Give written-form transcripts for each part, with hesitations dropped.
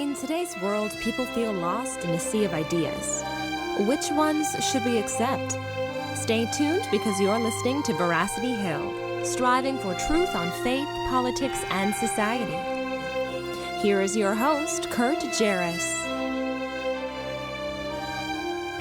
In today's world, people feel lost in a sea of ideas. Which ones should we accept? Stay tuned because you're listening to Veracity Hill, striving for truth on faith, politics, and society. Here is your host, Kurt Jarris.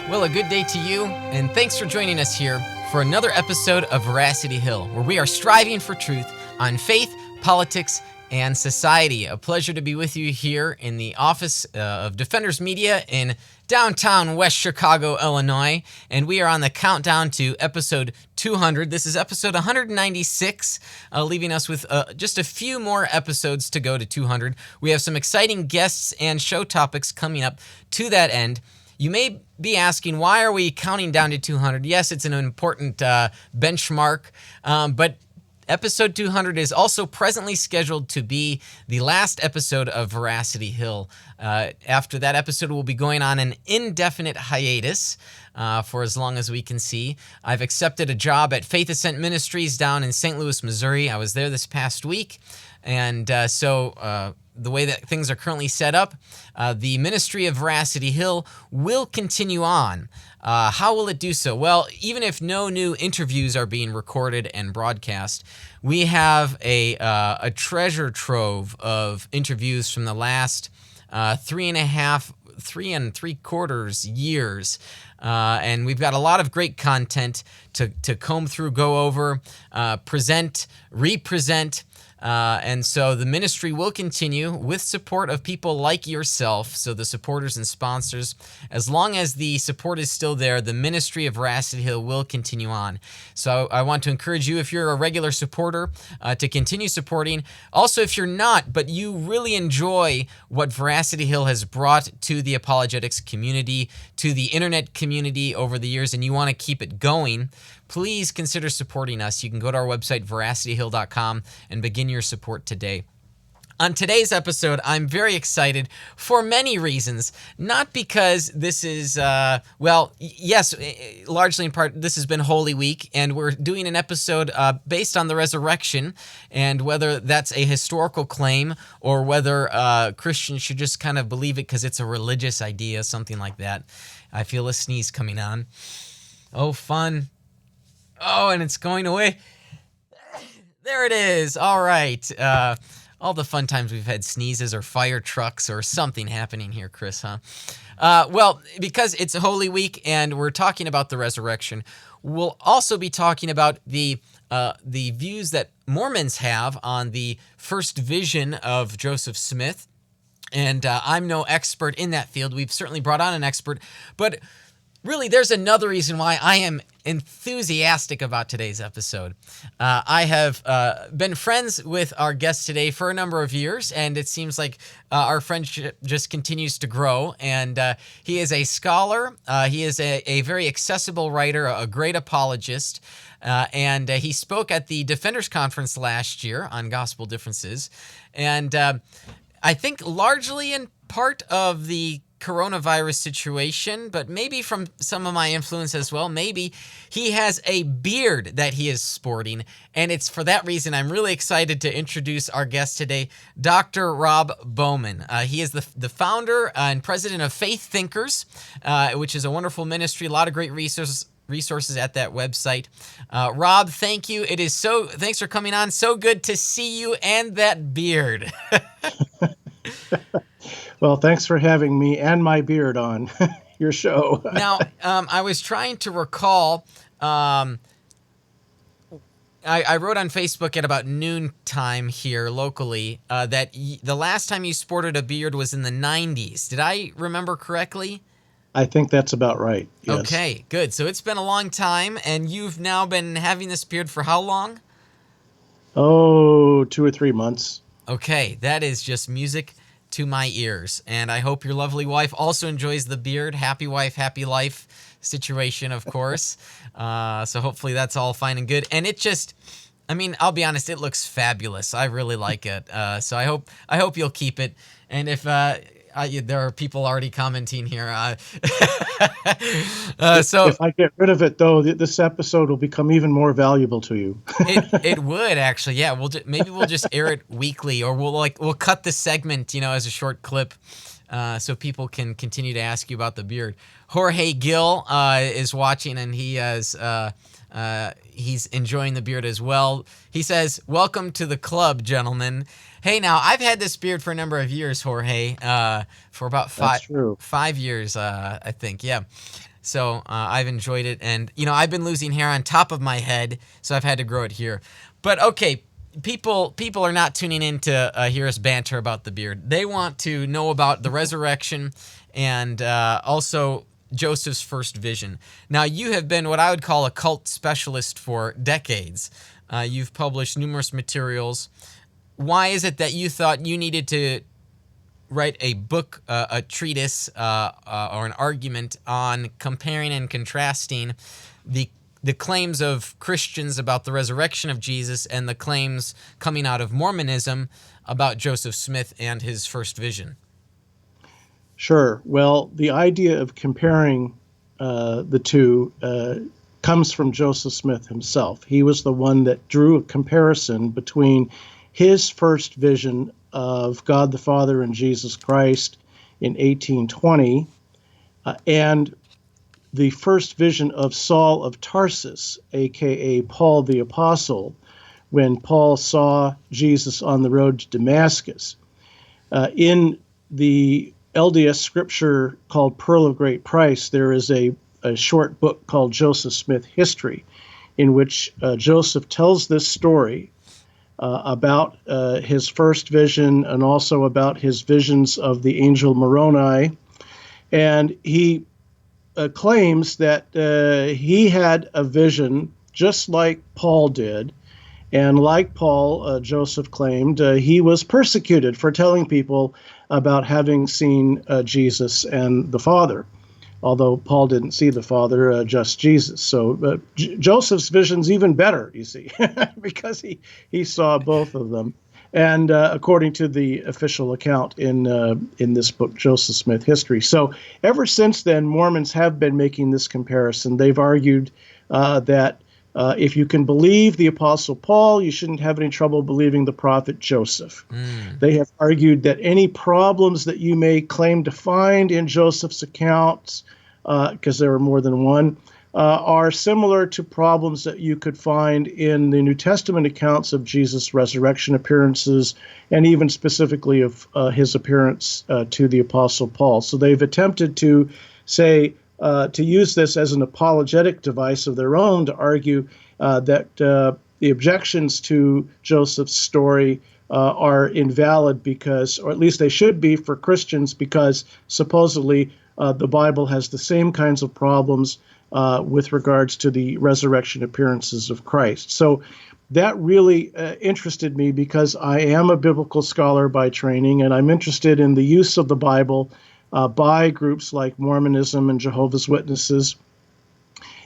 Well, a good day to you, and thanks for joining us here for another episode of Veracity Hill, where we are striving for truth on faith, politics, and society. A pleasure to be with you here in the office of Defenders Media in downtown West Chicago, Illinois, and we are on the countdown to episode 200. This is episode 196, leaving us with just a few more episodes to go to 200. We have some exciting guests and show topics coming up to that end. You may be asking, why are we counting down to 200? Yes, it's an important benchmark, but episode 200 is also presently scheduled to be the last episode of Veracity Hill. After that episode, we'll be going on an indefinite hiatus for as long as we can see. I've accepted a job at Faith Ascent Ministries down in St. Louis, Missouri. I was there this past week, and so the way that things are currently set up, the ministry of Veracity Hill will continue on. How will it do so? Well, even if no new interviews are being recorded and broadcast, we have a treasure trove of interviews from the last 3 3/4 years. And we've got a lot of great content to comb through, go over, present, represent. And so the ministry will continue with support of people like yourself, so the supporters and sponsors. As long as the support is still there, the ministry of Veracity Hill will continue on. So I want to encourage you, if you're a regular supporter, to continue supporting. Also, if you're not, but you really enjoy what Veracity Hill has brought to the apologetics community, to the internet community over the years, and you want to keep it going, please consider supporting us. You can go to our website, veracityhill.com, and begin your support today. On today's episode, I'm very excited for many reasons. Not because this is, yes, largely in part, this has been Holy Week, and we're doing an episode based on the resurrection, and whether that's a historical claim or whether Christians should just kind of believe it because it's a religious idea, something like that. I feel a sneeze coming on. Oh, fun. Oh, and it's going away. There it is. All right. All the fun times we've had sneezes or fire trucks or something happening here, Chris, huh? Well, because it's Holy Week and we're talking about the resurrection, we'll also be talking about the views that Mormons have on the first vision of Joseph Smith. And I'm no expert in that field. We've certainly brought on an expert, but really, there's another reason why I am enthusiastic about today's episode. I have been friends with our guest today for a number of years, and it seems like our friendship just continues to grow. And he is a scholar. He is a very accessible writer, a great apologist. And he spoke at the Defenders Conference last year on gospel differences. And I think largely in part of the coronavirus situation, but maybe from some of my influence as well. Maybe he has a beard that he is sporting, and it's for that reason I'm really excited to introduce our guest today, Dr. Rob Bowman. He is the founder and president of Faith Thinkers, which is a wonderful ministry, a lot of great resources at that website. Rob, thank you. Thanks for coming on. So good to see you and that beard. Well, thanks for having me and my beard on your show. Now, I was trying to recall, I wrote on Facebook at about noon time here locally that the last time you sported a beard was in the 90s. Did I remember correctly? I think that's about right, yes. Okay, good. So it's been a long time, and you've now been having this beard for how long? Oh, 2 or 3 months. Okay, that is just music to my ears, and I hope your lovely wife also enjoys the beard. Happy wife, happy life situation, of course. So hopefully that's all fine and good. And it just, I'll be honest, it looks fabulous. I really like it. So I hope you'll keep it. And if there are people already commenting here. If I get rid of it, though, this episode will become even more valuable to you. it would actually, yeah. Maybe we'll just air it weekly, or we'll cut the segment, as a short clip, so people can continue to ask you about the beard. Jorge Gill is watching, and he's enjoying the beard as well. He says, "Welcome to the club, gentlemen." Hey, now I've had this beard for a number of years, Jorge. For about 5 years, I think. Yeah. So I've enjoyed it, and I've been losing hair on top of my head, so I've had to grow it here. But okay, people are not tuning in to hear us banter about the beard. They want to know about the resurrection and also Joseph's first vision. Now, you have been what I would call a cult specialist for decades. You've published numerous materials. Why is it that you thought you needed to write a book, a treatise, or an argument on comparing and contrasting the claims of Christians about the resurrection of Jesus and the claims coming out of Mormonism about Joseph Smith and his first vision? Sure. Well, the idea of comparing the two comes from Joseph Smith himself. He was the one that drew a comparison between his first vision of God the Father and Jesus Christ in 1820 and the first vision of Saul of Tarsus, a.k.a. Paul the Apostle, when Paul saw Jesus on the road to Damascus. In the LDS scripture called Pearl of Great Price, there is a short book called Joseph Smith History, in which Joseph tells this story about his first vision and also about his visions of the angel Moroni. And he claims that he had a vision just like Paul did. And like Paul, Joseph claimed, he was persecuted for telling people about having seen Jesus and the Father, although Paul didn't see the Father, just Jesus. So Joseph's vision's even better, you see, because he saw both of them. And according to the official account in this book, Joseph Smith History. So ever since then, Mormons have been making this comparison. They've argued that if you can believe the Apostle Paul, you shouldn't have any trouble believing the prophet Joseph. They have argued that any problems that you may claim to find in Joseph's accounts, because there are more than one, are similar to problems that you could find in the New Testament accounts of Jesus' resurrection appearances, and even specifically of his appearance to the Apostle Paul. So they've attempted to say, to use this as an apologetic device of their own to argue that the objections to Joseph's story are invalid because, or at least they should be for Christians, because supposedly the Bible has the same kinds of problems with regards to the resurrection appearances of Christ. So that really interested me because I am a biblical scholar by training, and I'm interested in the use of the Bible by groups like Mormonism and Jehovah's Witnesses.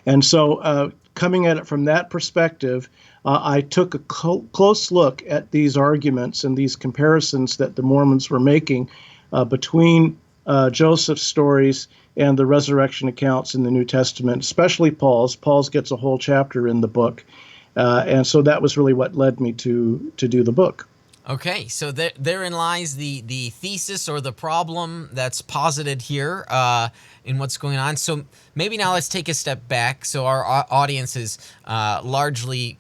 And so coming at it from that perspective, I took a close look at these arguments and these comparisons that the Mormons were making between Joseph's stories and the resurrection accounts in the New Testament, especially Paul's. Paul's gets a whole chapter in the book. And so that was really what led me to do the book. Okay, so therein lies the thesis or the problem that's posited here in what's going on. So maybe now let's take a step back. So our audience is largely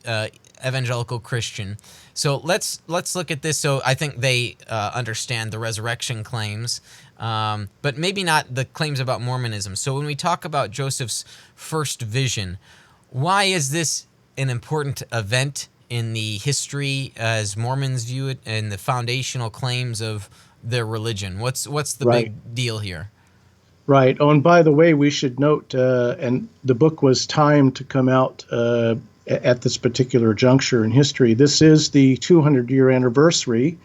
evangelical Christian. So let's look at this. So I think they understand the resurrection claims, but maybe not the claims about Mormonism. So when we talk about Joseph's first vision, why is this an important event in the history as Mormons view it and the foundational claims of their religion? What's the big deal here? Right. Oh, and by the way, we should note, and the book was timed to come out at this particular juncture in history. This is the 200-year anniversary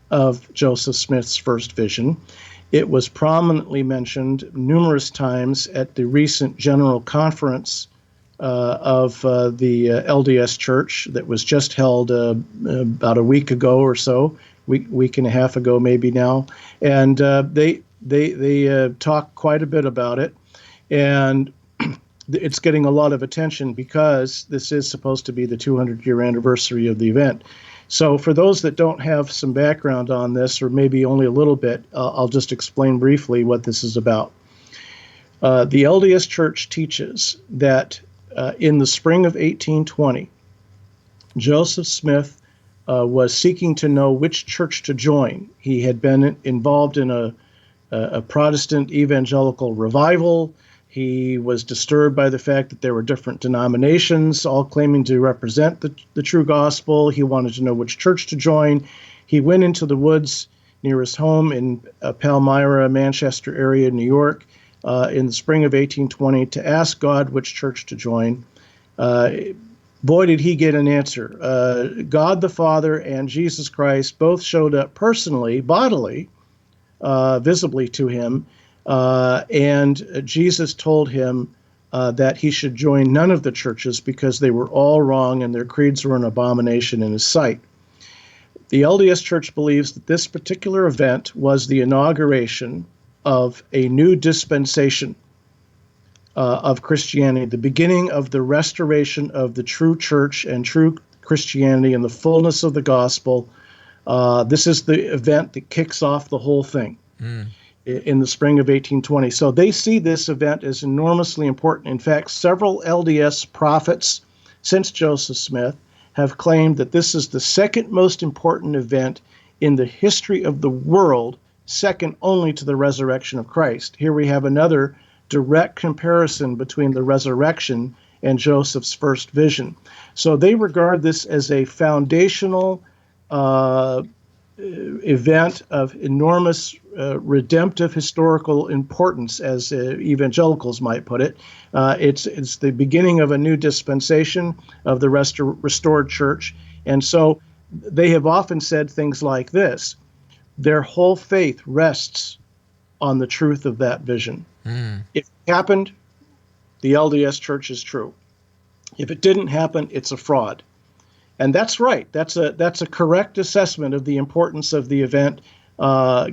of Joseph Smith's first vision. It was prominently mentioned numerous times at the recent General Conference of the LDS Church that was just held about a week ago or so, week and a half ago maybe now. And They talk quite a bit about it, and it's getting a lot of attention because this is supposed to be the 200-year anniversary of the event. So for those that don't have some background on this, or maybe only a little bit, I'll just explain briefly what this is about. The LDS Church teaches that in the spring of 1820, Joseph Smith was seeking to know which church to join. He had been involved in a Protestant evangelical revival. He was disturbed by the fact that there were different denominations, all claiming to represent the true gospel. He wanted to know which church to join. He went into the woods near his home in Palmyra, Manchester area, New York, in the spring of 1820 to ask God which church to join. Boy, did he get an answer. God the Father and Jesus Christ both showed up personally, bodily, visibly to him, and Jesus told him that he should join none of the churches because they were all wrong and their creeds were an abomination in his sight. The LDS Church believes that this particular event was the inauguration of a new dispensation of Christianity, the beginning of the restoration of the true church and true Christianity and the fullness of the gospel. This is the event that kicks off the whole thing in the spring of 1820. So they see this event as enormously important. In fact, several LDS prophets since Joseph Smith have claimed that this is the second most important event in the history of the world, second only to the resurrection of Christ. Here we have another direct comparison between the resurrection and Joseph's first vision. So they regard this as a foundational event of enormous redemptive historical importance, as evangelicals might put it. It's the beginning of a new dispensation of the restored church. And so they have often said things like this: their whole faith rests on the truth of that vision. If it happened, the LDS Church is true. If it didn't happen, it's a fraud. And that's right. That's a correct assessment of the importance of the event,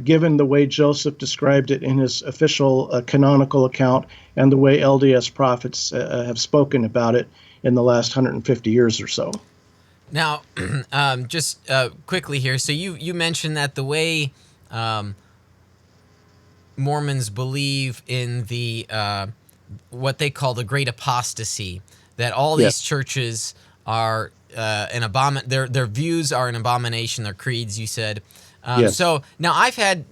given the way Joseph described it in his official canonical account and the way LDS prophets have spoken about it in the last 150 years or so. Now, just quickly here, so you mentioned that the way Mormons believe in the what they call the Great Apostasy, that all these churches are their views are an abomination, their creeds, you said. So now I've had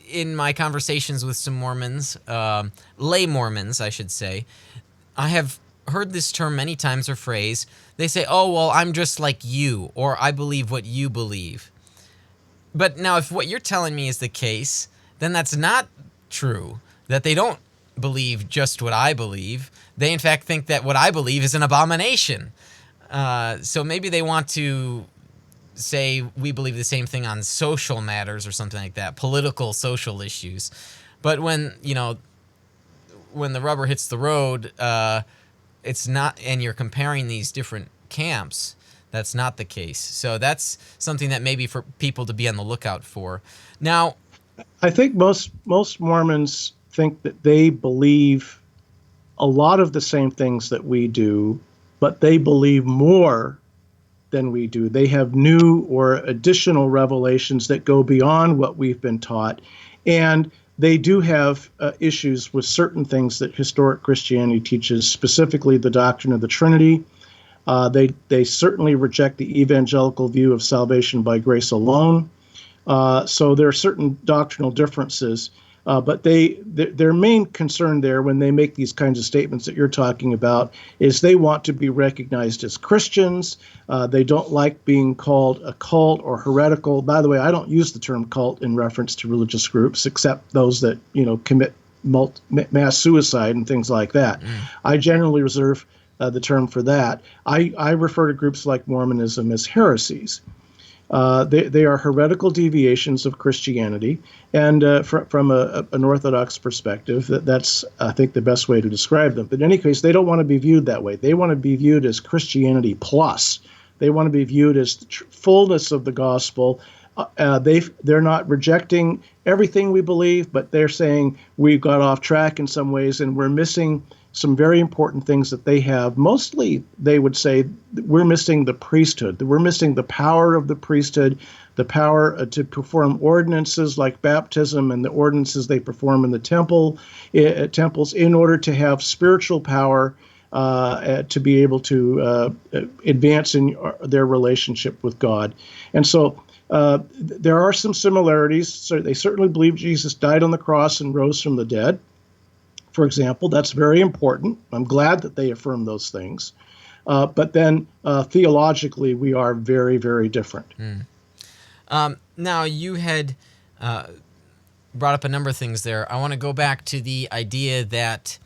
in my conversations with some Mormons, lay Mormons, I should say, I have heard this term many times, or phrase. They say, "Oh, well, I'm just like you," or "I believe what you believe." But now, if what you're telling me is the case, then that's not true, that they don't believe just what I believe. They, in fact, think that what I believe is an abomination. So maybe they want to say we believe the same thing on social matters or something like that, political, social issues. But when the rubber hits the road, it's not, and you're comparing these different camps, that's not the case. So that's something that maybe for people to be on the lookout for. Now, I think most Mormons think that they believe a lot of the same things that we do, but they believe more than we do. They have new or additional revelations that go beyond what we've been taught. And they do have issues with certain things that historic Christianity teaches, specifically the doctrine of the Trinity. They certainly reject the evangelical view of salvation by grace alone. So there are certain doctrinal differences, but their main concern there when they make these kinds of statements that you're talking about is they want to be recognized as Christians. They don't like being called a cult or heretical. By the way, I don't use the term cult in reference to religious groups, except those that commit mass suicide and things like that. I generally reserve the term for that. I refer to groups like Mormonism as heresies. They are heretical deviations of Christianity, and from an Orthodox perspective, that's, I think, the best way to describe them. But in any case, they don't want to be viewed that way. They want to be viewed as Christianity plus. They want to be viewed as the fullness of the gospel, they're not rejecting everything we believe, but they're saying we've got off track in some ways, and we're missing some very important things that they have. Mostly, they would say we're missing the priesthood. We're missing the power of the priesthood, the power to perform ordinances like baptism and the ordinances they perform in the temples in order to have spiritual power to be able to advance in their relationship with God. And so there are some similarities. So they certainly believe Jesus died on the cross and rose from the dead. For example, that's very important. I'm glad that they affirm those things. But then theologically, we are very, very different. Now, you had brought up a number of things there. I want to go back to the idea that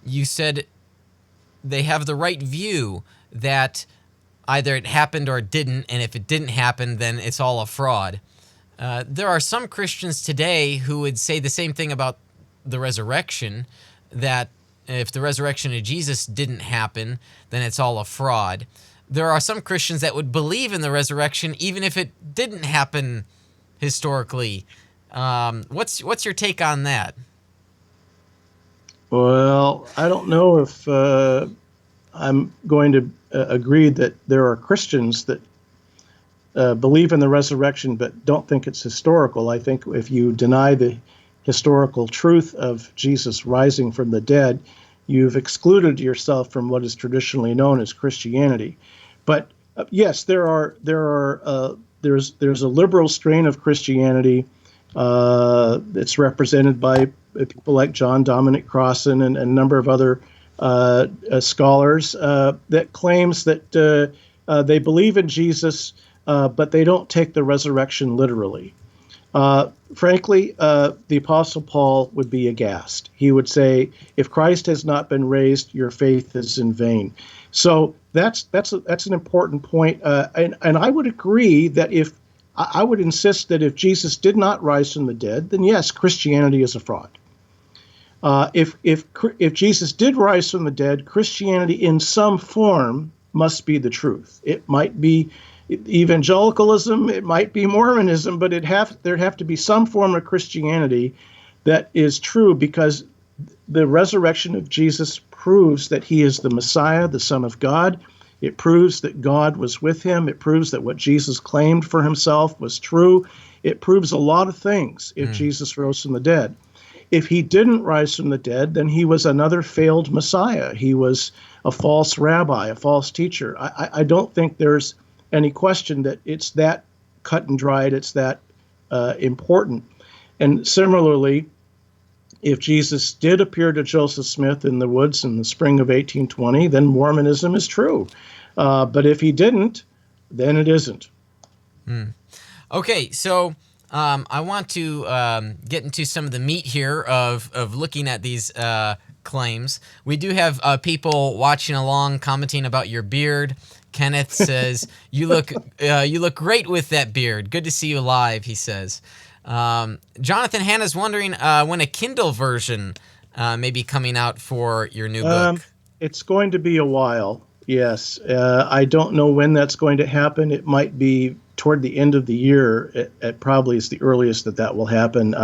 you said they have the right view that either it happened or it didn't, and if it didn't happen, then it's all a fraud. There are some Christians today who would say the same thing about the resurrection, that if the resurrection of Jesus didn't happen, then it's all a fraud. There are some Christians that would believe in the resurrection even if it didn't happen historically. What's your take on that? Well, I don't know if I'm going to agree that there are Christians that believe in the resurrection but don't think it's historical. I think if you deny the historical truth of Jesus rising from the dead, you've excluded yourself from what is traditionally known as Christianity. But yes, there's a liberal strain of Christianity that's represented by people like John Dominic Crossan and a number of other scholars that claims that they believe in Jesus, but they don't take the resurrection literally. Frankly, the Apostle Paul would be aghast. He would say, if Christ has not been raised, your faith is in vain. So that's an important point. And I would agree that I would insist that if Jesus did not rise from the dead, then yes, Christianity is a fraud. If Jesus did rise from the dead, Christianity in some form must be the truth. It might be evangelicalism, it might be Mormonism, but there'd have to be some form of Christianity that is true, because the resurrection of Jesus proves that he is the Messiah, the Son of God. It proves that God was with him. It proves that what Jesus claimed for himself was true. It proves a lot of things if Jesus rose from the dead. If he didn't rise from the dead, then he was another failed Messiah. He was a false rabbi, a false teacher. I don't think there's any question that it's that cut and dried, it's that important. And similarly, if Jesus did appear to Joseph Smith in the woods in the spring of 1820, then Mormonism is true. But if he didn't, then it isn't. Okay, so I want to get into some of the meat here of looking at these claims. We do have people watching along, commenting about your beard. Kenneth says, you look great with that beard. Good to see you live, he says. Jonathan Hanna's wondering when a Kindle version may be coming out for your new book. It's going to be a while, yes. I don't know when that's going to happen. It might be toward the end of the year. It probably is the earliest that will happen.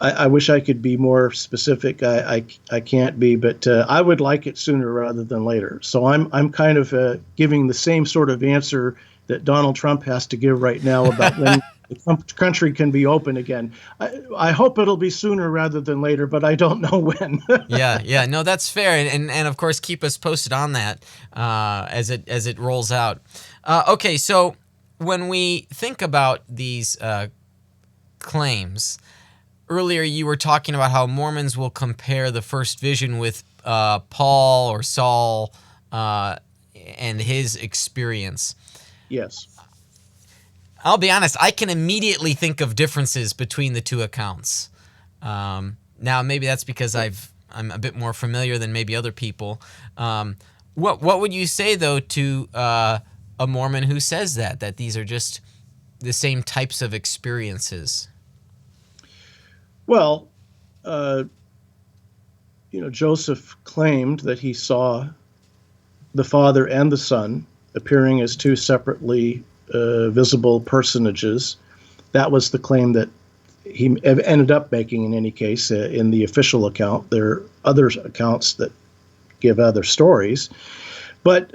I wish I could be more specific. I can't be, but I would like it sooner rather than later. So I'm kind of giving the same sort of answer that Donald Trump has to give right now about when the country can be open again. I hope it'll be sooner rather than later, but I don't know when. Yeah, no, that's fair, and of course keep us posted on that as it rolls out. Okay, so when we think about these claims. Earlier, you were talking about how Mormons will compare the first vision with Paul or Saul and his experience. Yes. I'll be honest, I can immediately think of differences between the two accounts. Now, maybe that's because I'm a bit more familiar than maybe other people. What would you say, though, to a Mormon who says that these are just the same types of experiences? Well, Joseph claimed that he saw the Father and the Son appearing as two separately visible personages. That was the claim that he ended up making in any case in the official account. There are other accounts that give other stories. But,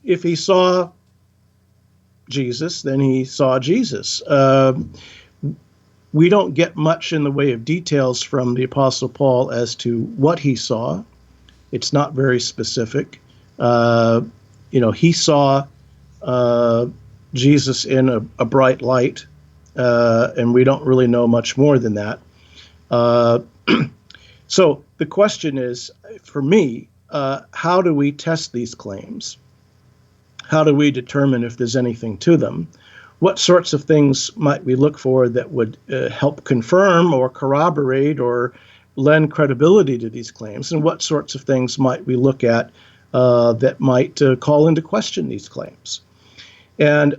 if he saw Jesus, then he saw Jesus. We don't get much in the way of details from the Apostle Paul as to what he saw. It's not very specific. He saw Jesus in a bright light, and we don't really know much more than that. So the question is, for me, how do we test these claims? How do we determine if there's anything to them? What sorts of things might we look for that would help confirm or corroborate or lend credibility to these claims? And what sorts of things might we look at that might call into question these claims? And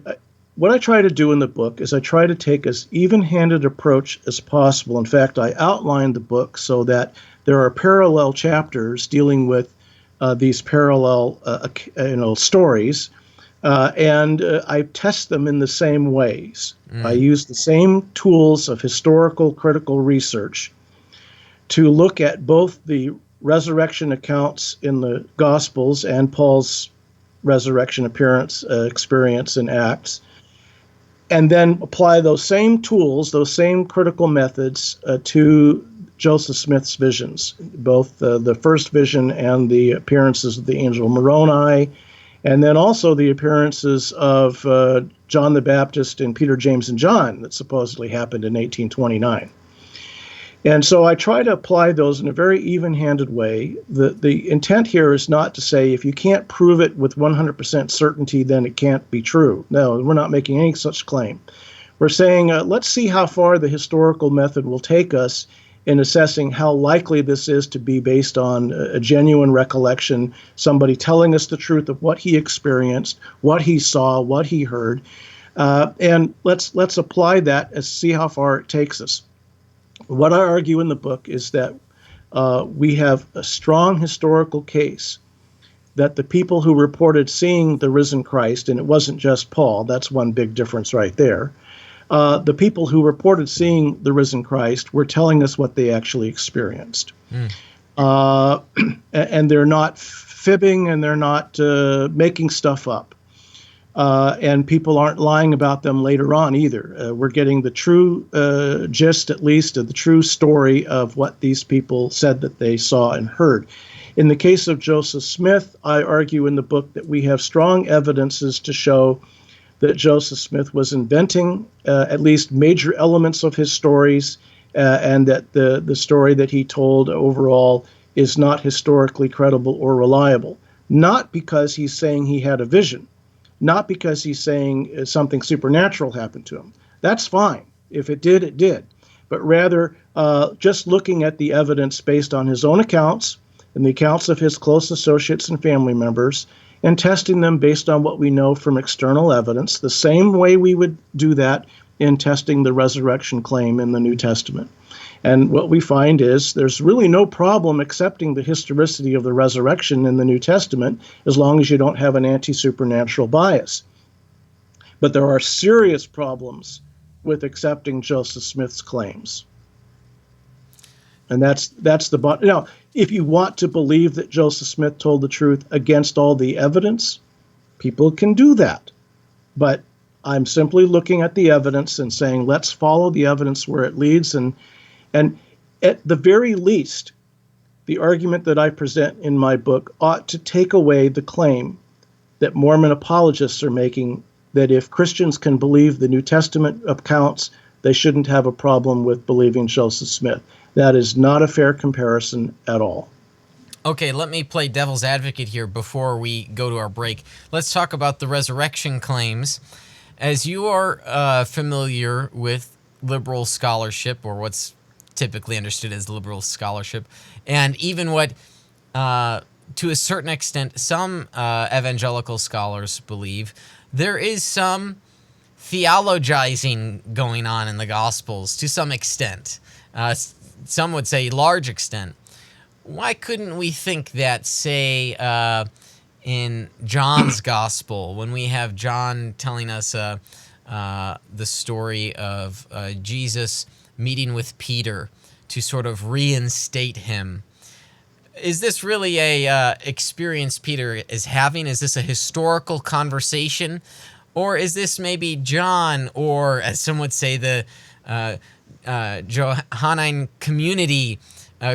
what I try to do in the book is I try to take as even-handed approach as possible. In fact, I outlined the book so that there are parallel chapters dealing with these parallel stories, and I test them in the same ways. I use the same tools of historical critical research to look at both the resurrection accounts in the Gospels and Paul's resurrection experience in Acts, and then apply those same tools, those same critical methods to Joseph Smith's visions, both the first vision and the appearances of the angel Moroni, and then also the appearances of John the Baptist and Peter, James, and John that supposedly happened in 1829. And so I try to apply those in a very even-handed way. The intent here is not to say if you can't prove it with 100% certainty, then it can't be true. No, we're not making any such claim. We're saying, let's see how far the historical method will take us in assessing how likely this is to be based on a genuine recollection, somebody telling us the truth of what he experienced, what he saw, what he heard, and let's apply that and see how far it takes us. What I argue in the book is that we have a strong historical case that the people who reported seeing the risen Christ, and it wasn't just Paul, that's one big difference right there, the people who reported seeing the risen Christ were telling us what they actually experienced. And they're not fibbing, and they're not making stuff up. And people aren't lying about them later on either. We're getting the true gist, at least, of the true story of what these people said that they saw and heard. In the case of Joseph Smith, I argue in the book that we have strong evidences to show that Joseph Smith was inventing at least major elements of his stories, and that the story that he told overall is not historically credible or reliable. Not because he's saying he had a vision, not because he's saying something supernatural happened to him. That's fine. If it did, it did. But rather, just looking at the evidence based on his own accounts and the accounts of his close associates and family members, and testing them based on what we know from external evidence, the same way we would do that in testing the resurrection claim in the New Testament. And what we find is there's really no problem accepting the historicity of the resurrection in the New Testament as long as you don't have an anti-supernatural bias. But there are serious problems with accepting Joseph Smith's claims. And that's the bottom. Now, if you want to believe that Joseph Smith told the truth against all the evidence, people can do that. But I'm simply looking at the evidence and saying, let's follow the evidence where it leads. And at the very least, the argument that I present in my book ought to take away the claim that Mormon apologists are making that if Christians can believe the New Testament accounts, they shouldn't have a problem with believing Joseph Smith. That is not a fair comparison at all. Okay, let me play devil's advocate here before we go to our break. Let's talk about the resurrection claims. As you are familiar with liberal scholarship, or what's typically understood as liberal scholarship, and even what, to a certain extent, some evangelical scholars believe, there is some theologizing going on in the Gospels to some extent. Some would say large extent. Why couldn't we think that, say, in John's gospel, when we have John telling us the story of Jesus meeting with Peter to sort of reinstate him. Is this really a experience Peter is having? Is this a historical conversation? Or is this maybe John, or as some would say, the Johannine community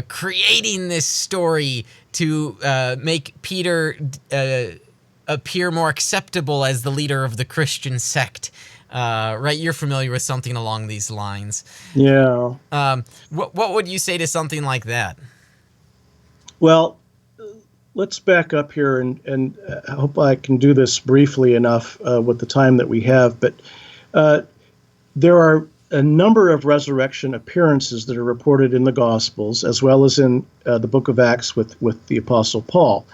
creating this story to make Peter appear more acceptable as the leader of the Christian sect? Right? You're familiar with something along these lines. Yeah. What would you say to something like that? Well, let's back up here, and I hope I can do this briefly enough with the time that we have. But there are a number of resurrection appearances that are reported in the Gospels, as well as in the book of Acts with the Apostle Paul.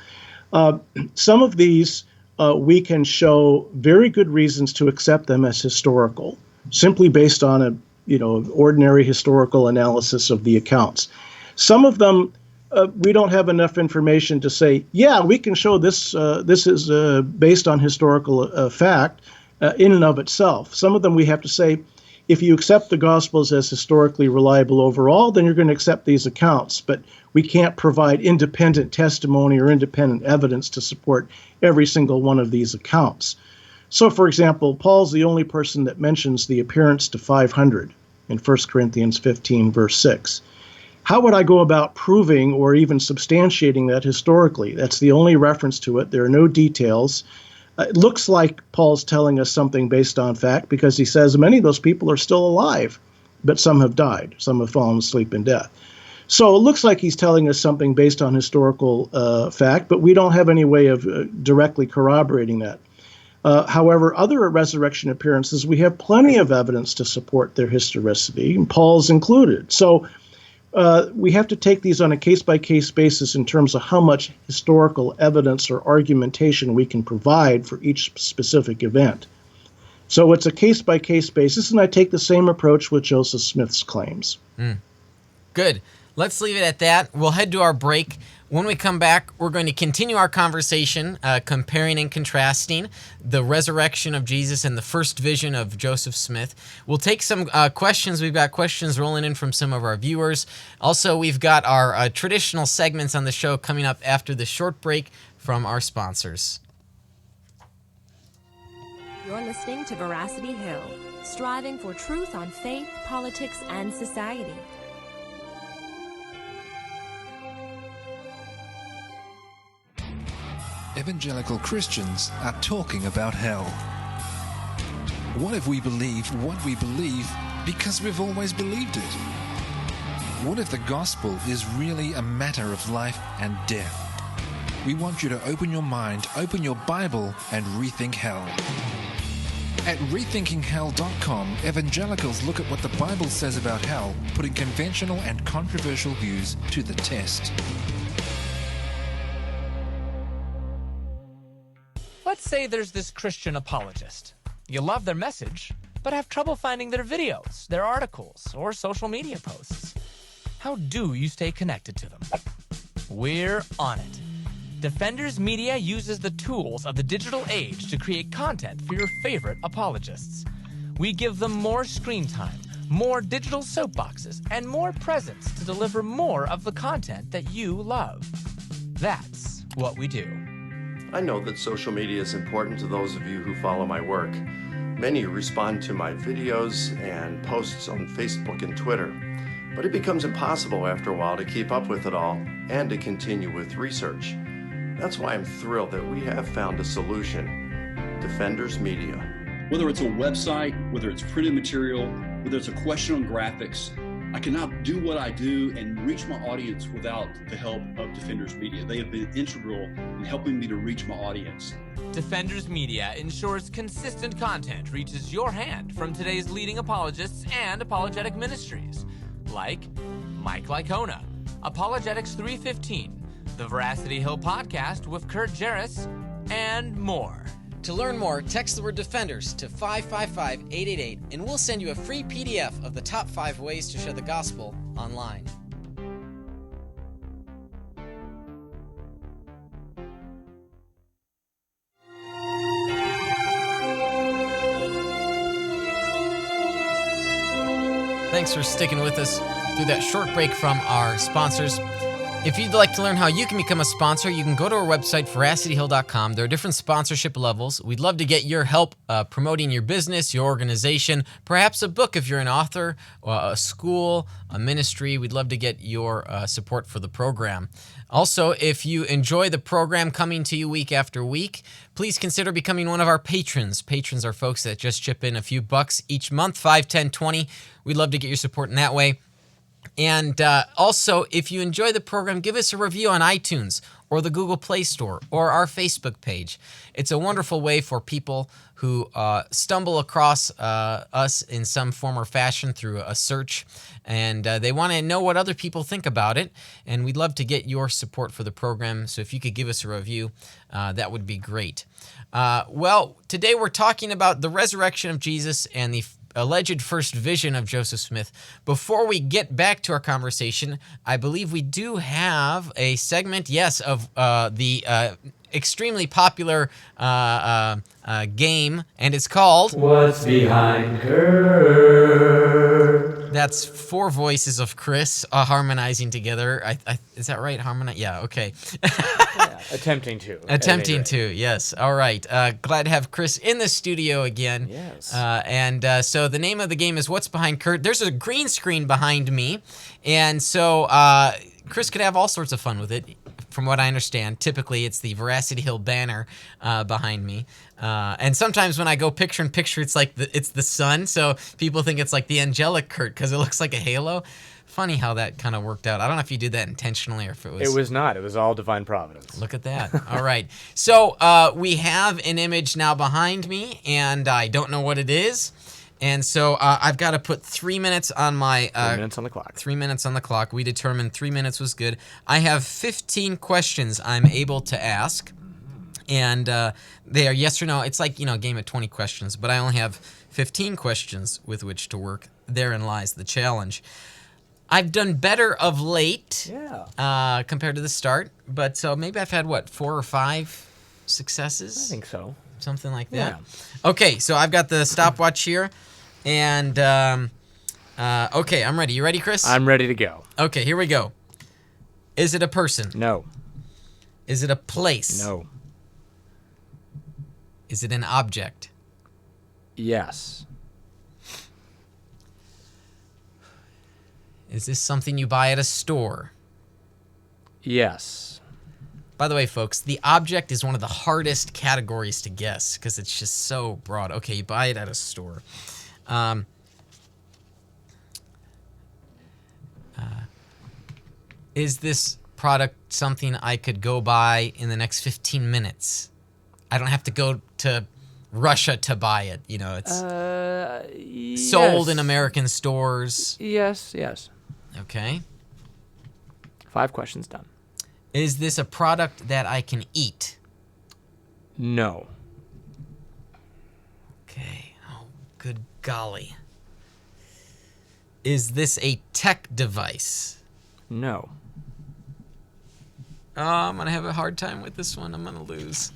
Some of these we can show very good reasons to accept them as historical, simply based on ordinary historical analysis of the accounts. Some of them we don't have enough information to say, yeah, we can show this is based on historical fact in and of itself. Some of them we have to say, if you accept the Gospels as historically reliable overall, then you're going to accept these accounts. But we can't provide independent testimony or independent evidence to support every single one of these accounts. So, for example, Paul's the only person that mentions the appearance to 500 in 1 Corinthians 15, verse 6. How would I go about proving or even substantiating that historically? That's the only reference to it. There are no details. It looks like Paul's telling us something based on fact, because he says many of those people are still alive, but some have died. Some have fallen asleep in death. So it looks like he's telling us something based on historical fact, but we don't have any way of directly corroborating that. However, other resurrection appearances, we have plenty of evidence to support their historicity, and Paul's included. So we have to take these on a case-by-case basis in terms of how much historical evidence or argumentation we can provide for each specific event. So it's a case-by-case basis, and I take the same approach with Joseph Smith's claims. Good. Let's leave it at that. We'll head to our break. When we come back, we're going to continue our conversation, comparing and contrasting the resurrection of Jesus and the first vision of Joseph Smith. We'll take some questions. We've got questions rolling in from some of our viewers. Also, we've got our traditional segments on the show coming up after the short break from our sponsors. You're listening to Veracity Hill, striving for truth on faith, politics, and society. Evangelical Christians are talking about hell. What if we believe what we believe because we've always believed it? What if the gospel is really a matter of life and death? We want you to open your mind, open your Bible, and rethink hell. At rethinkinghell.com, evangelicals look at what the Bible says about hell, putting conventional and controversial views to the test. Let's say there's this Christian apologist. You love their message, but have trouble finding their videos, their articles, or social media posts. How do you stay connected to them? We're on it. Defenders Media uses the tools of the digital age to create content for your favorite apologists. We give them more screen time, more digital soapboxes, and more presence to deliver more of the content that you love. That's what we do. I know that social media is important to those of you who follow my work. Many respond to my videos and posts on Facebook and Twitter, but it becomes impossible after a while to keep up with it all and to continue with research. That's why I'm thrilled that we have found a solution, Defenders Media. Whether it's a website, whether it's printed material, whether it's a question on graphics, I cannot do what I do and reach my audience without the help of Defenders Media. They have been integral in helping me to reach my audience. Defenders Media ensures consistent content reaches your hand from today's leading apologists and apologetic ministries, like Mike Lycona, Apologetics 315, the Veracity Hill Podcast with Kurt Jarris, and more. To learn more, text the word Defenders to 555-888, and we'll send you a free PDF of the top 5 ways to share the gospel online. Thanks for sticking with us through that short break from our sponsors. If you'd like to learn how you can become a sponsor, you can go to our website, veracityhill.com. There are different sponsorship levels. We'd love to get your help promoting your business, your organization, perhaps a book if you're an author, a school, a ministry. We'd love to get your support for the program. Also, if you enjoy the program coming to you week after week, please consider becoming one of our patrons. Patrons are folks that just chip in a few bucks each month, 5, 10, 20. We'd love to get your support in that way. And also, if you enjoy the program, give us a review on iTunes or the Google Play Store or our Facebook page. It's a wonderful way for people who stumble across us in some form or fashion through a search, and they want to know what other people think about it, and we'd love to get your support for the program. So if you could give us a review, that would be great. Well, today we're talking about the resurrection of Jesus and the alleged first vision of Joseph Smith. Before we get back to our conversation, I believe we do have a segment, yes, of the extremely popular game, and it's called What's Behind Curve? That's 4 voices of Chris harmonizing together. Is that right? Yeah, okay. Yeah, attempting to. Attempting to, yes. All right. Glad to have Chris in the studio again. Yes. So the name of the game is What's Behind Curve. There's a green screen behind me, and so Chris could have all sorts of fun with it. From what I understand, typically it's the Veracity Hill banner behind me. And sometimes when I go picture in picture, it's like it's the sun, so people think it's like the angelic Kurt because it looks like a halo. Funny how that kind of worked out. I don't know if you did that intentionally or if it was... It was not. It was all divine providence. Look at that. All right. So we have an image now behind me, and I don't know what it is. And so I've got to put 3 minutes on my... 3 minutes on the clock. 3 minutes on the clock. We determined 3 minutes was good. I have 15 questions I'm able to ask. And they are yes or no. It's like, a game of 20 questions. But I only have 15 questions with which to work. Therein lies the challenge. I've done better of late compared to the start. But so maybe I've had, 4 or 5 successes? I think so. Something like that. Yeah. Okay, so I've got the stopwatch here. And, okay, I'm ready. You ready, Chris? I'm ready to go. Okay, here we go. Is it a person? No. Is it a place? No. Is it an object? Yes. Is this something you buy at a store? Yes. By the way, folks, the object is one of the hardest categories to guess because it's just so broad. Okay, you buy it at a store. Is this product something I could go buy in the next 15 minutes? I don't have to go to Russia to buy it. It's sold in American stores. Yes. Okay. 5 questions done. Is this a product that I can eat? No. Okay. Oh, good golly. Is this a tech device? No. Oh, I'm going to have a hard time with this one. I'm going to lose.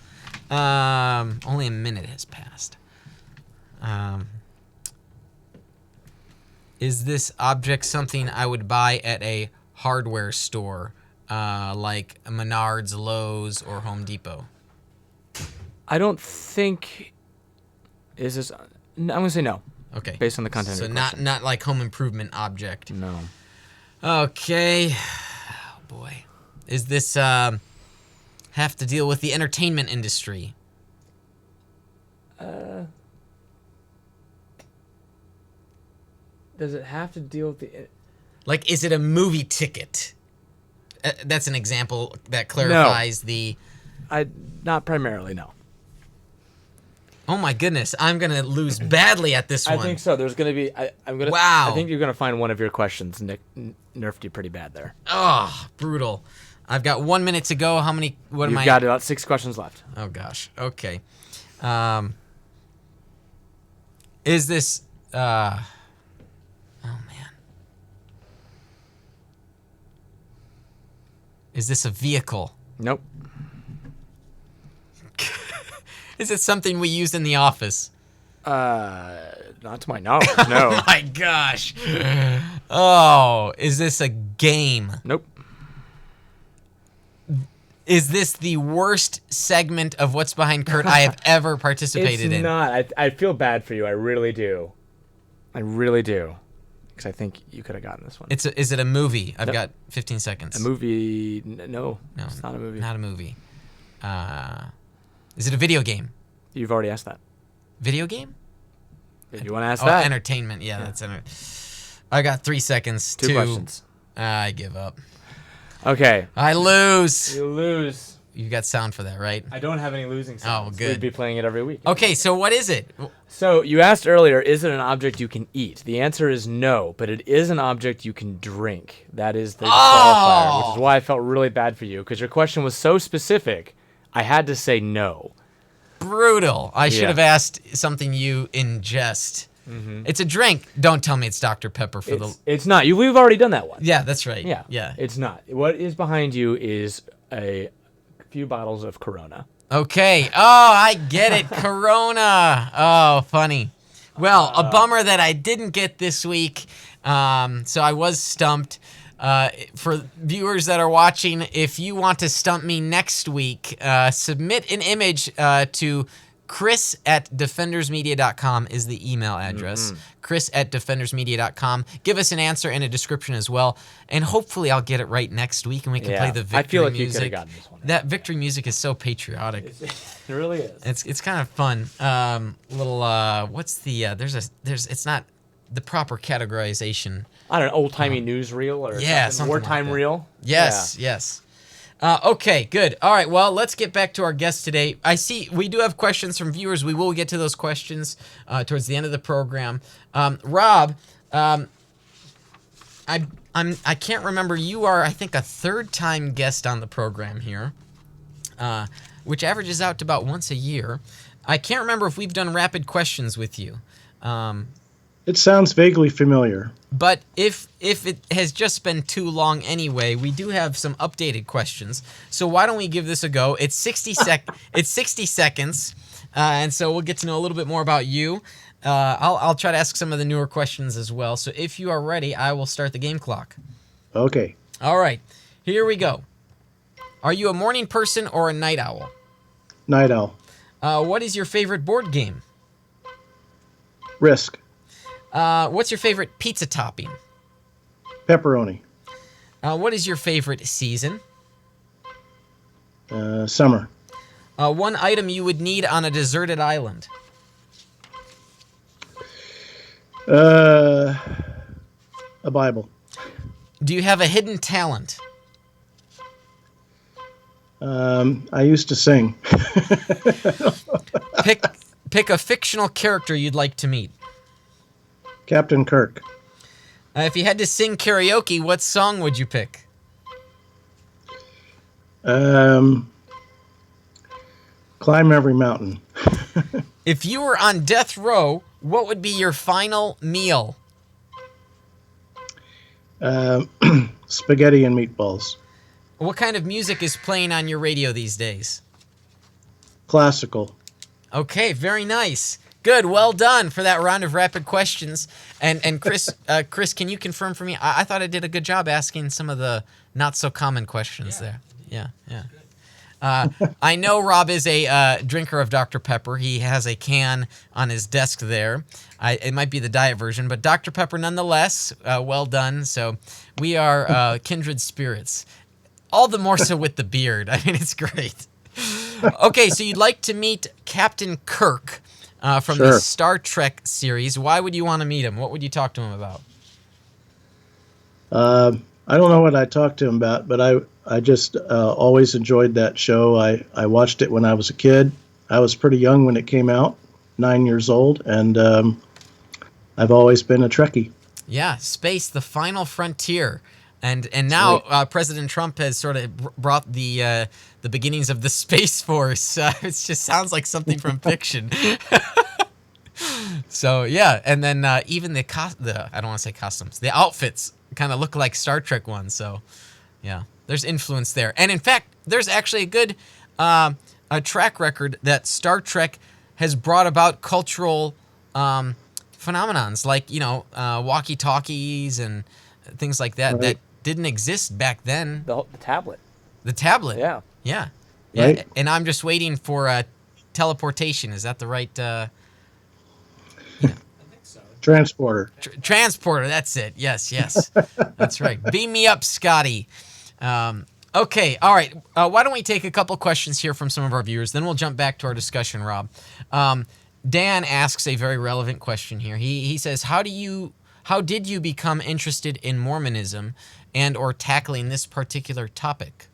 Only a minute has passed. Is this object something I would buy at a hardware store? Like Menards, Lowe's, or Home Depot? I don't think... Is this... I'm going to say no. Okay. Based on the content so of the question. not like home improvement object. No. Okay. Oh, boy. Is this have to deal with the entertainment industry? Does it have to deal with the... Like, is it a movie ticket? That's an example that clarifies the... Not primarily, no. Oh my goodness, I'm gonna lose badly at this one. I think so. There's gonna be. Wow. I think you're gonna find one of your questions nerfed you pretty bad there. Oh, brutal. I've got 1 minute to go. How many? What am I? You've got about 6 questions left. Oh gosh. Okay. Is this? Oh man. Is this a vehicle? Nope. Is it something we use in the office? Not to my knowledge, no. Oh my gosh. Oh, is this a game? Nope. Is this the worst segment of What's Behind Kurt I have ever participated It's in? not. I feel bad for you. I really do. I really do. Because I think you could have gotten this one. Is it a movie? I've Nope. got 15 seconds. A movie? No, No, it's not a movie. Not a movie. Is it a video game? You've already asked that. Video game? If you want to ask Oh, that. entertainment. Yeah, that's I got 3 seconds. Two questions. I give up. Okay. I lose. You lose. You got sound for that, right? I don't have any losing sounds. Oh, good. We'd be playing it every week. Okay, so what is it? So you asked earlier, is it an object you can eat? The answer is no, but it is an object you can drink. That is the qualifier, which is why I felt really bad for you, because your question was so specific, I had to say no. Brutal. I should Yeah. have asked something you ingest. It's a drink. Don't tell me it's Dr. Pepper for It's not. We've already done that one. Yeah, that's right. Yeah. Yeah. It's not. What is behind you is a few bottles of Corona. Okay. Oh, I get it. Corona. Oh, funny. Well, a bummer that I didn't get this week. So I was stumped. For viewers that are watching, if you want to stump me next week, submit an image to chris@defendersmedia.com is the email address. chris@defendersmedia.com. Give us an answer and a description as well. And hopefully I'll get it right next week and we can play the victory I feel like music. you could have gotten this one. That victory music is so patriotic. It really is. It's kind of fun. What's the it's not the proper categorization. I don't know, old-timey newsreel or something wartime like that. reel? Yes, yes. Okay, good. All right, well, let's get back to our guest today. I see we do have questions from viewers. We will get to those questions towards the end of the program. Rob, I can't remember. You are, I think, a third-time guest on the program here, which averages out to about once a year. I can't remember if we've done rapid questions with you. It sounds vaguely familiar. But if it has just been too long anyway, we do have some updated questions. So why don't we give this a go? It's 60 seconds, and so we'll get to know a little bit more about you. I'll try to ask some of the newer questions as well. So if you are ready, I will start the game clock. Okay. All right, here we go. Are you a morning person or a night owl? Night owl. What is your favorite board game? Risk. What's your favorite pizza topping? Pepperoni. What is your favorite season? Summer. One item you would need on a deserted island. A Bible. Do you have a hidden talent? I used to sing. Pick a fictional character you'd like to meet. Captain Kirk. If you had to sing karaoke, what song would you pick? Climb every mountain. If you were on death row, what would be your final meal? Spaghetti and meatballs. What kind of music is playing on your radio these days? Classical. Okay, very nice. Good, well done for that round of rapid questions. And Chris, can you confirm for me? I thought I did a good job asking some of the not so common questions there. Yeah. I know Rob is a drinker of Dr. Pepper. He has a can on his desk there. It might be the diet version, but Dr. Pepper nonetheless. Well done. So we are kindred spirits. All the more so with the beard. I mean, it's great. Okay, so you'd like to meet Captain Kirk from the Star Trek series. Why would you want to meet him? What would you talk to him about? I don't know what I talked to him about, but I just always enjoyed that show. I watched it when I was a kid. I was pretty young when it came out, 9 years old, and I've always been a Trekkie. Yeah, space, the final frontier. And now President Trump has sort of brought the beginnings of the Space Force. It just sounds like something from fiction. So yeah, and then even the I don't want to say costumes, the outfits kind of look like Star Trek ones. So yeah, there's influence there. And in fact, there's actually a good a track record that Star Trek has brought about cultural phenomenons like, walkie-talkies and things like that that didn't exist back then. The tablet. The tablet. Yeah. Yeah. Right. Yeah. And I'm just waiting for teleportation. Is that the right? Transporter. Transporter. That's it. Yes. That's right. Beam me up, Scotty. Okay. All right. Why don't we take a couple questions here from some of our viewers? Then we'll jump back to our discussion, Rob. Dan asks a very relevant question here. He says, how did you become interested in Mormonism and or tackling this particular topic?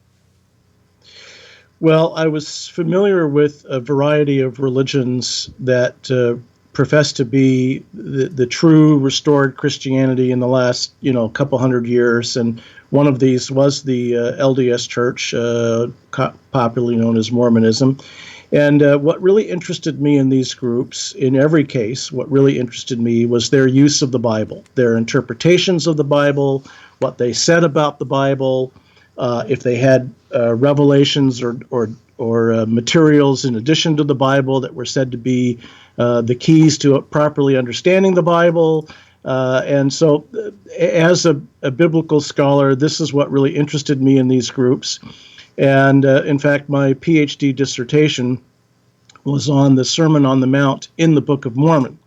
Well, I was familiar with a variety of religions that profess to be the true restored Christianity in the last, couple hundred years. And one of these was the LDS Church, popularly known as Mormonism. And what really interested me in these groups, in every case, what really interested me was their use of the Bible, their interpretations of the Bible, what they said about the Bible, if they had revelations or materials in addition to the Bible that were said to be the keys to properly understanding the Bible. And so as a biblical scholar, this is what really interested me in these groups. And in fact, my PhD dissertation was on the Sermon on the Mount in the Book of Mormon.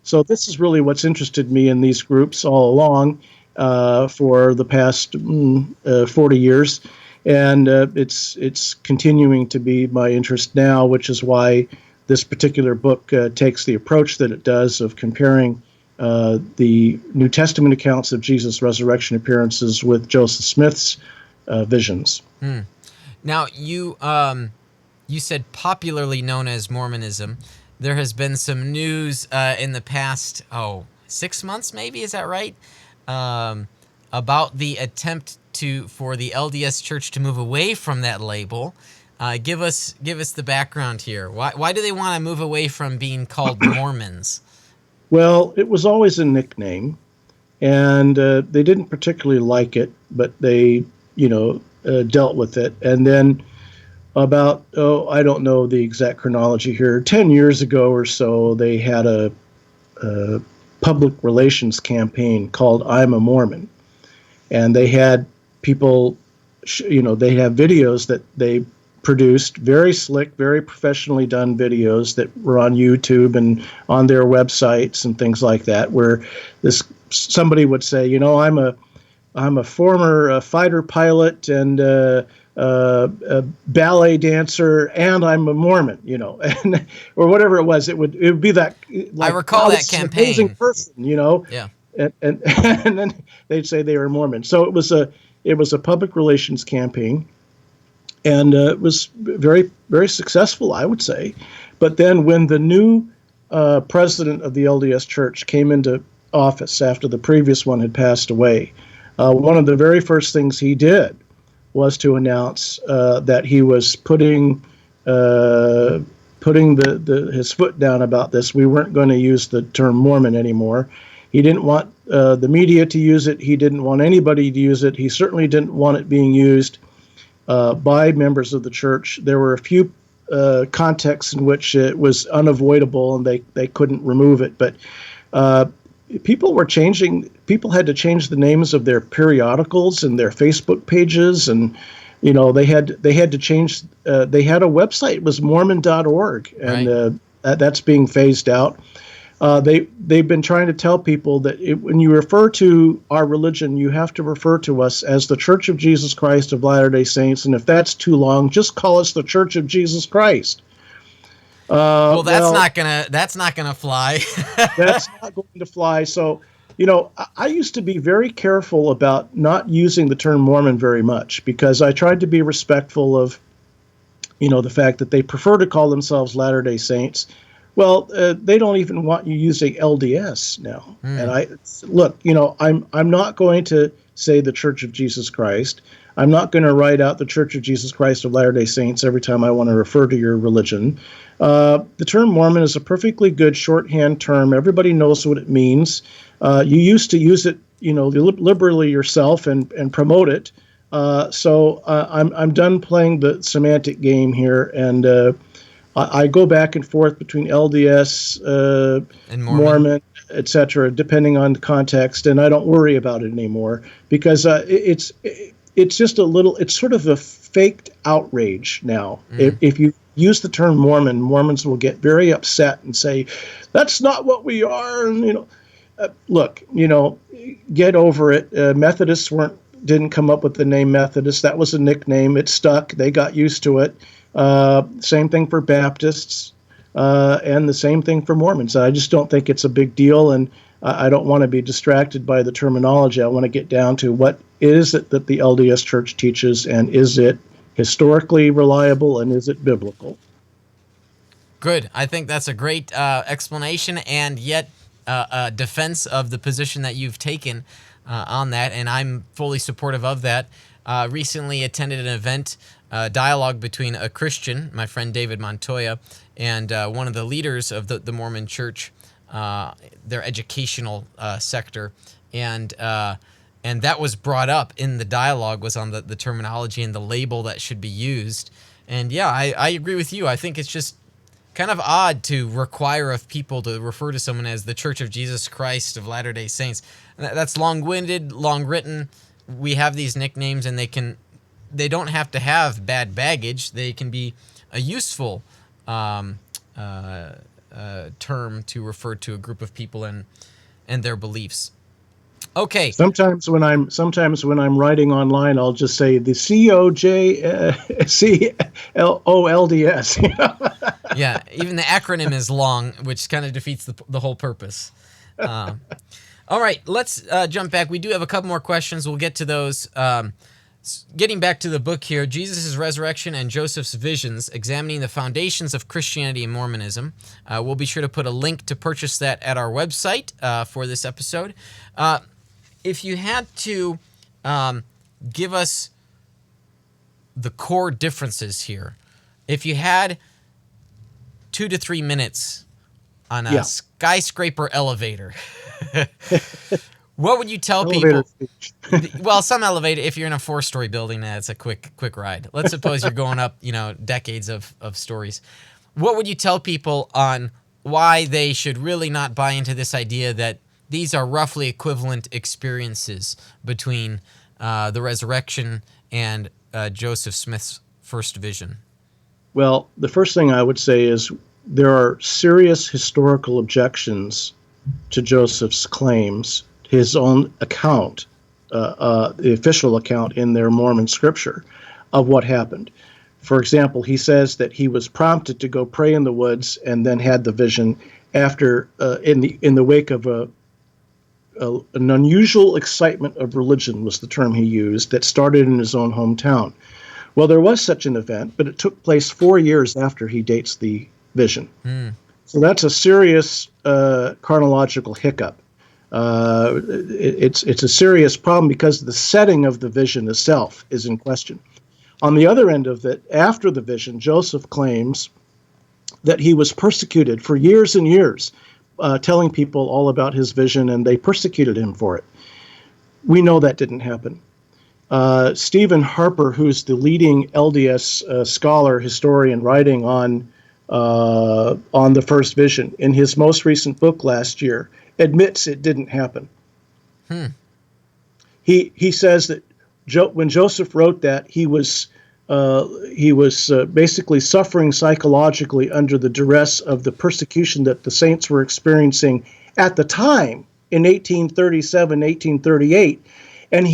So this is really what's interested me in these groups all along for the past 40 years. And it's continuing to be my interest now, which is why this particular book takes the approach that it does of comparing the New Testament accounts of Jesus' resurrection appearances with Joseph Smith's visions. Now, you said popularly known as Mormonism. There has been some news in the past, 6 months maybe, is that right? About the attempt for the LDS Church to move away from that label. Give us the background here. Why do they want to move away from being called Mormons? Well, it was always a nickname, and they didn't particularly like it, but they, dealt with it. And then about, I don't know the exact chronology here, 10 years ago or so, they had a public relations campaign called I'm a Mormon. And they had people, they have videos that they produced, very slick, very professionally done videos that were on YouTube and on their websites and things like that, where somebody would say, I'm a former fighter pilot and a ballet dancer, and I'm a Mormon, and, or whatever it was. It would be that. Like, I recall that campaign. Amazing person, Yeah. And then they'd say they were Mormon. So it was a public relations campaign, and it was very, very successful, I would say. But then when the new president of the LDS Church came into office after the previous one had passed away, one of the very first things he did was to announce that he was putting his foot down about this. We weren't going to use the term Mormon anymore. He didn't want the media to use it. He didn't want anybody to use it. He certainly didn't want it being used by members of the church. There were a few contexts in which it was unavoidable and they couldn't remove it. But people had to change the names of their periodicals and their Facebook pages, and they had to change. They had a website. It was Mormon.org, and that's being phased out. They've been trying to tell people that when you refer to our religion, you have to refer to us as the Church of Jesus Christ of Latter-day Saints, and if that's too long, just call us the Church of Jesus Christ. That's not gonna fly. That's not going to fly. So, I used to be very careful about not using the term Mormon very much, because I tried to be respectful of, the fact that they prefer to call themselves Latter-day Saints. Well, they don't even want you using LDS now. And I'm not going to say the Church of Jesus Christ. I'm not going to write out the Church of Jesus Christ of Latter-day Saints every time I want to refer to your religion. The term Mormon is a perfectly good shorthand term. Everybody knows what it means. You used to use it, liberally yourself and promote it. So I'm done playing the semantic game here, and I go back and forth between LDS, And Mormon, etc., depending on the context, and I don't worry about it anymore because it's just a little. It's sort of a faked outrage now. If you use the term Mormon, Mormons will get very upset and say, "That's not what we are." And look, get over it. Methodists didn't come up with the name Methodist. That was a nickname. It stuck. They got used to it. Same thing for Baptists, and the same thing for Mormons. I just don't think it's a big deal, and I don't want to be distracted by the terminology. I want to get down to what is it that the LDS Church teaches, and is it historically reliable, and is it biblical? Good. I think that's a great explanation, and yet a defense of the position that you've taken on that, and I'm fully supportive of that. Recently attended an event, dialogue between a Christian, my friend David Montoya, and one of the leaders of the Mormon Church, their educational sector, and that was brought up in the dialogue, was on the terminology and the label that should be used. And yeah, I agree with you. I think it's just kind of odd to require of people to refer to someone as the Church of Jesus Christ of Latter-day Saints. That's long-winded, long-written. We have these nicknames, and they don't have to have bad baggage. They can be a useful term to refer to a group of people and their beliefs. Okay. Sometimes when I'm writing online, I'll just say the COJCLOLDS. Yeah, even the acronym is long, which kind of defeats the whole purpose. All right, let's jump back. We do have a couple more questions. We'll get to those. Getting back to the book here, Jesus' Resurrection and Joseph's Visions, Examining the Foundations of Christianity and Mormonism. We'll be sure to put a link to purchase that at our website for this episode. If you had to give us the core differences here, if you had 2 to 3 minutes on a skyscraper elevator, what would you tell people? Well, some elevator, if you're in a 4-story building, it's a quick ride. Let's suppose you're going up, decades of stories. What would you tell people on why they should really not buy into this idea that these are roughly equivalent experiences between the resurrection and Joseph Smith's first vision? Well, the first thing I would say is there are serious historical objections to Joseph's claims, his own account, the official account in their Mormon scripture of what happened. For example, he says that he was prompted to go pray in the woods and then had the vision after, in the wake of an unusual excitement of religion was the term he used, that started in his own hometown. Well, there was such an event, but it took place 4 years after he dates the vision. So that's a serious chronological hiccup. It's a serious problem because the setting of the vision itself is in question. On the other end of it, after the vision, Joseph claims that he was persecuted for years and years, telling people all about his vision, and they persecuted him for it. We know that didn't happen. Stephen Harper, who's the leading LDS scholar, historian, writing on the first vision, in his most recent book last year, admits it didn't happen. He says that when Joseph wrote that, he was basically suffering psychologically under the duress of the persecution that the saints were experiencing at the time in 1837, 1838, and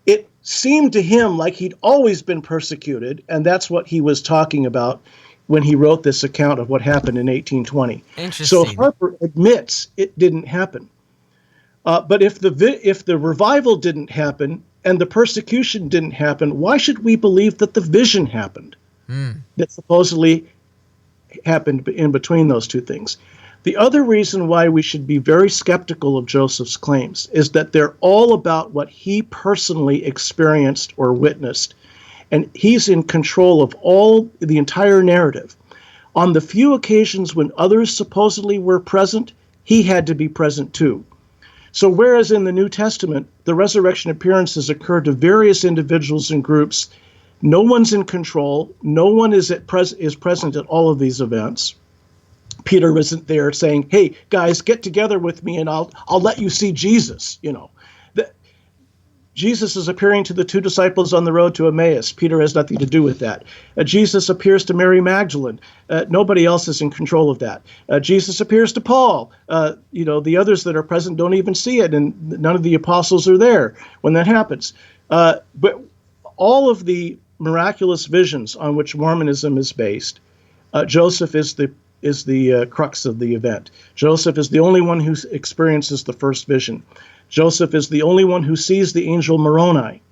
it seemed to him like he'd always been persecuted, and that's what he was talking about when he wrote this account of what happened in 1820. So Harper admits it didn't happen. But if the revival didn't happen and the persecution didn't happen, why should we believe that the vision happened? That supposedly happened in between those two things. The other reason why we should be very skeptical of Joseph's claims is that they're all about what he personally experienced or witnessed, and he's in control of the entire narrative. On the few occasions when others supposedly were present, he had to be present too. So whereas in the New Testament, the resurrection appearances occur to various individuals and groups, No one's in control. No one is present at all of these events. Peter isn't there saying, "Hey guys, get together with me, and I'll let you see Jesus." Jesus is appearing to the two disciples on the road to Emmaus. Peter has nothing to do with that. Jesus appears to Mary Magdalene. Nobody else is in control of that. Jesus appears to Paul. The others that are present don't even see it, and none of the apostles are there when that happens. But all of the miraculous visions on which Mormonism is based, Joseph is the crux of the event. Joseph is the only one who experiences the first vision. Joseph is the only one who sees the angel Moroni,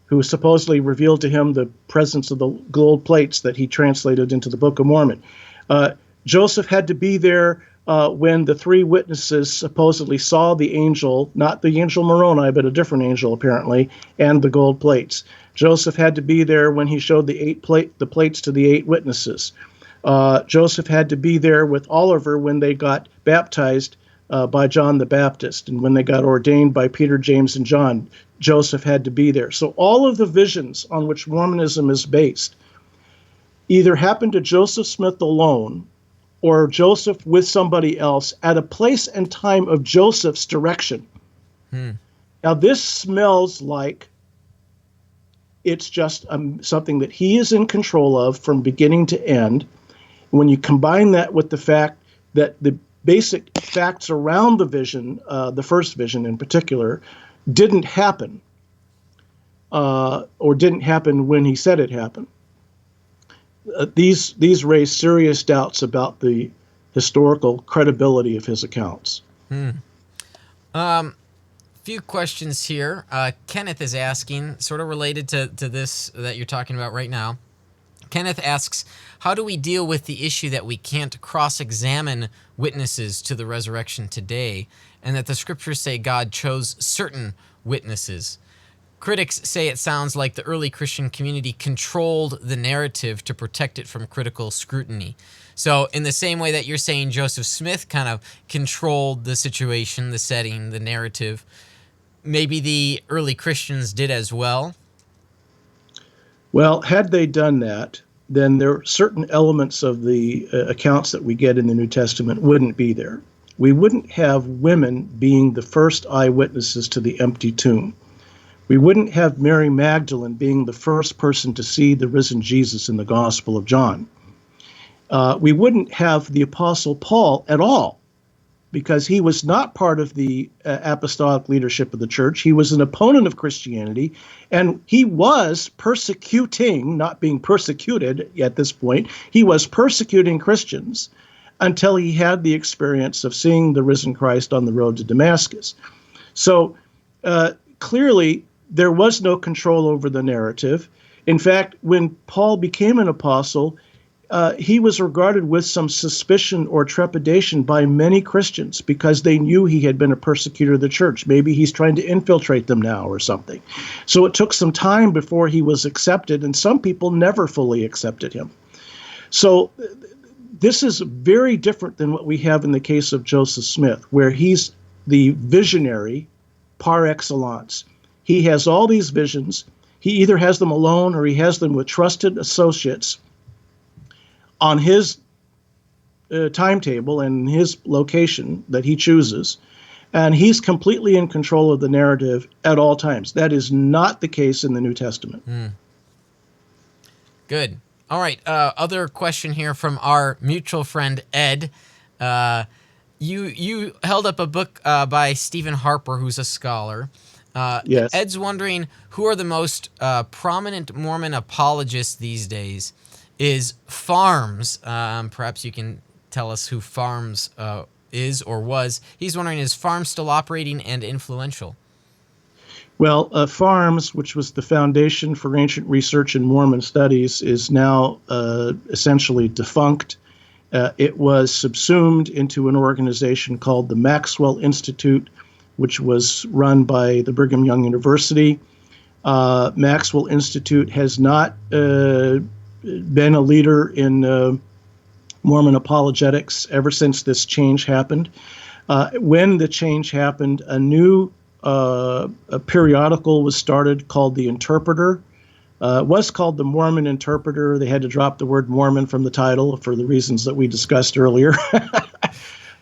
who supposedly revealed to him the presence of the gold plates that he translated into the Book of Mormon. Joseph had to be there when the three witnesses supposedly saw the angel, not the angel Moroni, but a different angel apparently, and the gold plates. Joseph had to be there when he showed the plates to the 8 witnesses. Joseph had to be there with Oliver when they got baptized by John the Baptist, and when they got ordained by Peter, James, and John. Joseph had to be there. So all of the visions on which Mormonism is based either happened to Joseph Smith alone or Joseph with somebody else at a place and time of Joseph's direction. Now this smells like it's just something that he is in control of from beginning to end. When you combine that with the fact that the basic facts around the vision, the first vision in particular, didn't happen, or didn't happen when he said it happened. These raise serious doubts about the historical credibility of his accounts. Few questions here. Kenneth is asking, sort of related to this that you're talking about right now. Kenneth asks, how do we deal with the issue that we can't cross-examine witnesses to the resurrection today, and that the scriptures say God chose certain witnesses? Critics say it sounds like the early Christian community controlled the narrative to protect it from critical scrutiny. So in the same way that you're saying Joseph Smith kind of controlled the situation, the setting, the narrative, maybe the early Christians did as well? Well, had they done that, then there are certain elements of the accounts that we get in the New Testament wouldn't be there. We wouldn't have women being the first eyewitnesses to the empty tomb. We wouldn't have Mary Magdalene being the first person to see the risen Jesus in the Gospel of John. We wouldn't have the Apostle Paul at all, because he was not part of the apostolic leadership of the church. He was an opponent of Christianity, and he was persecuting, not being persecuted at this point, he was persecuting Christians until he had the experience of seeing the risen Christ on the road to Damascus. So clearly, there was no control over the narrative. In fact, when Paul became an apostle, he was regarded with some suspicion or trepidation by many Christians because they knew he had been a persecutor of the church. Maybe he's trying to infiltrate them now or something. So it took some time before he was accepted, and some people never fully accepted him. So this is very different than what we have in the case of Joseph Smith, where he's the visionary par excellence. He has all these visions. He either has them alone or he has them with trusted associates on his timetable and his location that he chooses, and he's completely in control of the narrative at all times. That is not the case in the New Testament. Good. All right. Other question here from our mutual friend Ed. You held up a book by Stephen Harper, who's a scholar. Yes. Ed's wondering, who are the most prominent Mormon apologists these days? Is Farms, perhaps you can tell us who Farms is or was. He's wondering, is Farms still operating and influential? Well, Farms, which was the Foundation for Ancient Research in Mormon Studies, is now essentially defunct. It was subsumed into an organization called the Maxwell Institute, which was run by the Brigham Young University. Maxwell Institute has not been a leader in Mormon apologetics ever since this change happened. When the change happened, a new a periodical was started called The Interpreter, It was called the Mormon Interpreter. They had to drop the word Mormon from the title for the reasons that we discussed earlier.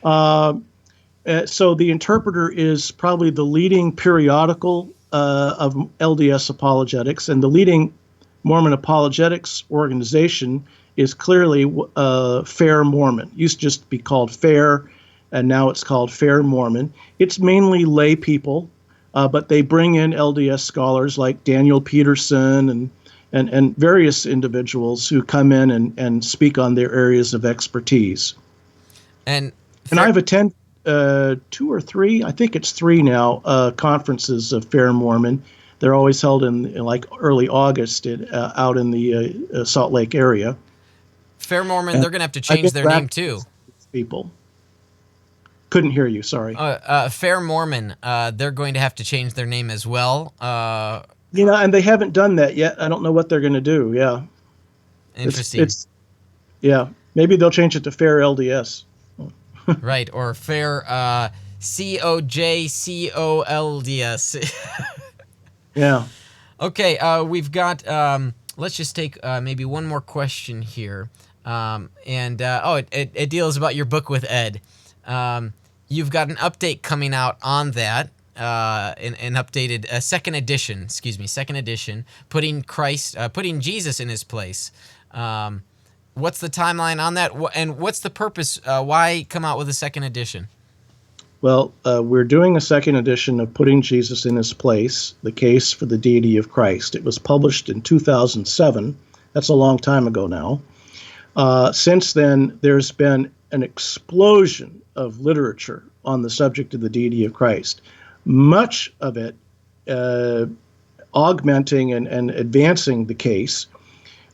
So the Interpreter is probably the leading periodical of LDS apologetics, and the leading Mormon apologetics organization is clearly Fair Mormon. It used to just be called Fair, and now it's called Fair Mormon. It's mainly lay people, but they bring in LDS scholars like Daniel Peterson and various individuals who come in and speak on their areas of expertise. And I've attended 2 or 3, I think it's 3 now, conferences of Fair Mormon. They're always held in like early August out in the Salt Lake area. Fair Mormon, they're going to have to change their name too. People. Couldn't hear you, sorry. Fair Mormon, they're going to have to change their name as well. And they haven't done that yet. I don't know what they're going to do, yeah. Interesting. Yeah, maybe they'll change it to Fair LDS. Right, or Fair COJCOLDS. Yeah. Okay, we've got, let's just take maybe one more question here. It deals about your book with Ed. You've got an update coming out on that, an updated second edition, putting Jesus in his place. What's the timeline on that, and what's the purpose? Why come out with a second edition? Well, we're doing a second edition of Putting Jesus in His Place, The Case for the Deity of Christ. It was published in 2007. That's a long time ago now. Since then, there's been an explosion of literature on the subject of the deity of Christ, much of it augmenting and advancing the case.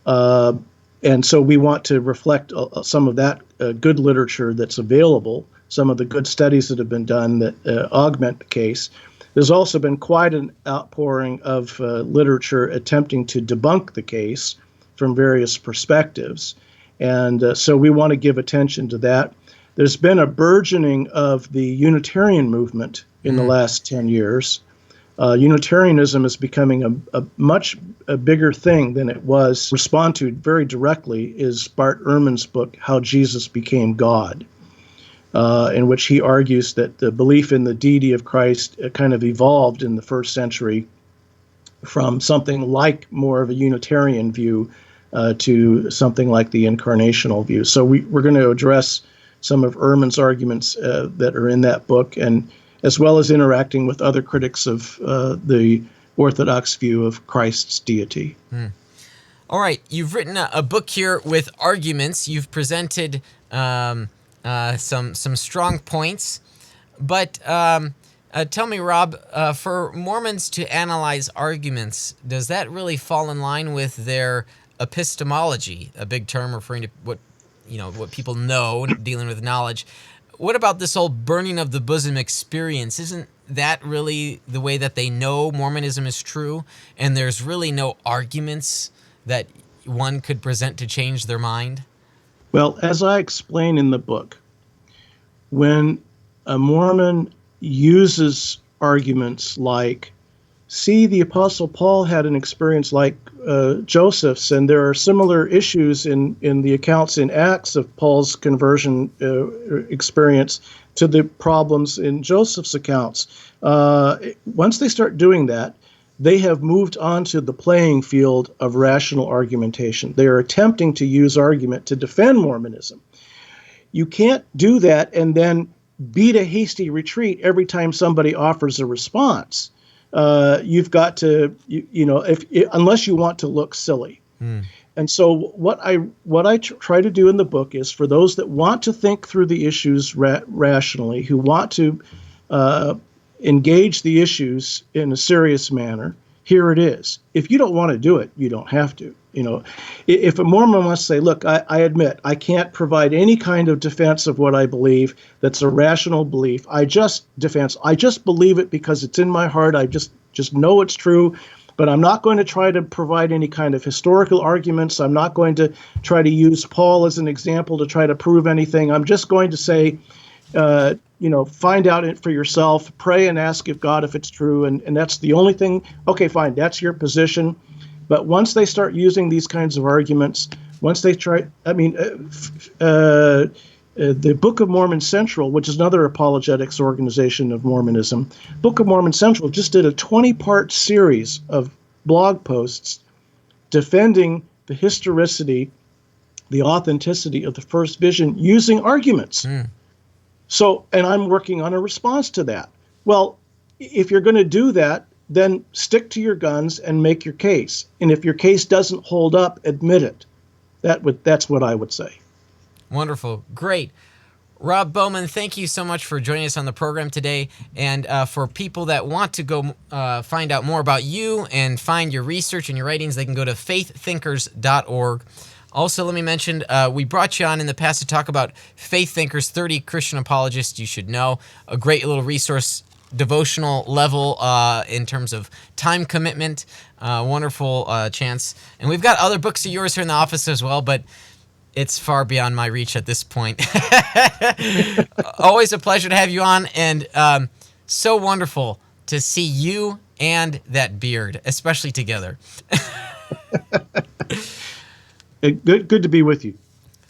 And so we want to reflect some of that good literature that's available, some of the good studies that have been done that augment the case. There's also been quite an outpouring of literature attempting to debunk the case from various perspectives. And so we want to give attention to that. There's been a burgeoning of the Unitarian movement in the last 10 years. Unitarianism is becoming a much bigger thing than it was. Respond to very directly is Bart Ehrman's book, How Jesus Became God, in which he argues that the belief in the deity of Christ kind of evolved in the first century from something like more of a Unitarian view to something like the incarnational view. So we're going to address some of Ehrman's arguments that are in that book, and as well as interacting with other critics of the Orthodox view of Christ's deity. All right, you've written a book here with arguments. You've presented some strong points, but tell me, Rob, for Mormons to analyze arguments, does that really fall in line with their epistemology, a big term referring to what people know, dealing with knowledge? What about this whole burning of the bosom experience? Isn't that really the way that they know Mormonism is true, and there's really no arguments that one could present to change their mind? Well, as I explain in the book, when a Mormon uses arguments like, see, the Apostle Paul had an experience like Joseph's, and there are similar issues in the accounts in Acts of Paul's conversion experience to the problems in Joseph's accounts. Once they start doing that, they have moved on to the playing field of rational argumentation. They are attempting to use argument to defend Mormonism. You can't do that and then beat a hasty retreat every time somebody offers a response. You've got to, unless you want to look silly. And so what I try to do in the book is, for those that want to think through the issues rationally, who want to engage the issues in a serious manner, here it is. If you don't want to do it, you don't have to. If a Mormon wants to say, look, I admit I can't provide any kind of defense of what I believe that's a rational belief. I just believe it because it's in my heart. I just know it's true, but I'm not going to try to provide any kind of historical arguments. I'm not going to try to use Paul as an example to try to prove anything. I'm just going to say, find out it for yourself, pray and ask of God if it's true. And that's the only thing. Okay, fine. That's your position. But once they start using these kinds of arguments, once they try, the Book of Mormon Central, which is another apologetics organization of Mormonism, Book of Mormon Central just did a 20-part series of blog posts defending the historicity, the authenticity of the first vision using arguments. So, and I'm working on a response to that. Well, if you're going to do that, then stick to your guns and make your case. And if your case doesn't hold up, admit it. That's what I would say. Wonderful. Great. Rob Bowman, thank you so much for joining us on the program today. And for people that want to go find out more about you and find your research and your writings, they can go to faiththinkers.org. Also, let me mention, we brought you on in the past to talk about Faith Thinkers, 30 Christian Apologists You Should Know, a great little resource, devotional level in terms of time commitment, wonderful chance. And we've got other books of yours here in the office as well, but it's far beyond my reach at this point. Always a pleasure to have you on, and so wonderful to see you and that beard, especially together. Good to be with you.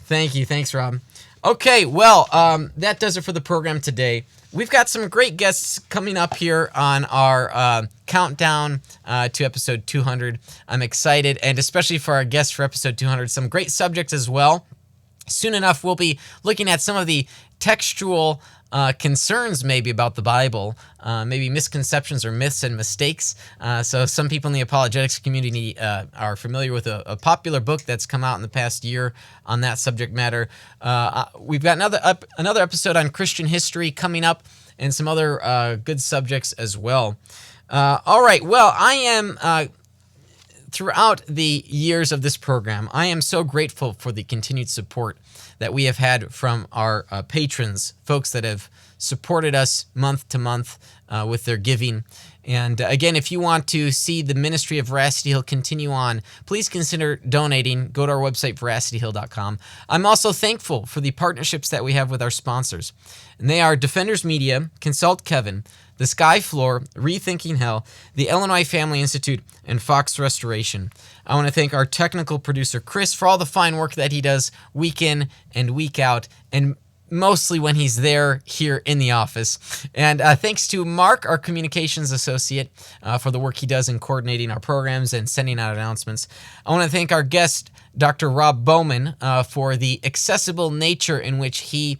Thank you. Thanks, Rob. Okay, well, that does it for the program today. We've got some great guests coming up here on our countdown to episode 200. I'm excited, and especially for our guests for episode 200, some great subjects as well. Soon enough, we'll be looking at some of the textual concerns maybe about the Bible, maybe misconceptions or myths and mistakes. So some people in the apologetics community are familiar with a popular book that's come out in the past year on that subject matter. We've got another episode on Christian history coming up, and some other good subjects as well. All right, well, I am... Throughout the years of this program, I am so grateful for the continued support that we have had from our patrons, folks that have supported us month to month with their giving. And again, if you want to see the ministry of Veracity Hill continue on, please consider donating. Go to our website, veracityhill.com. I'm also thankful for the partnerships that we have with our sponsors. And they are Defenders Media, Consult Kevin, The Sky Floor, Rethinking Hell, the Illinois Family Institute, and Fox Restoration. I want to thank our technical producer, Chris, for all the fine work that he does week in and week out, and mostly when he's there here in the office. And thanks to Mark, our communications associate, for the work he does in coordinating our programs and sending out announcements. I want to thank our guest, Dr. Rob Bowman, for the accessible nature in which he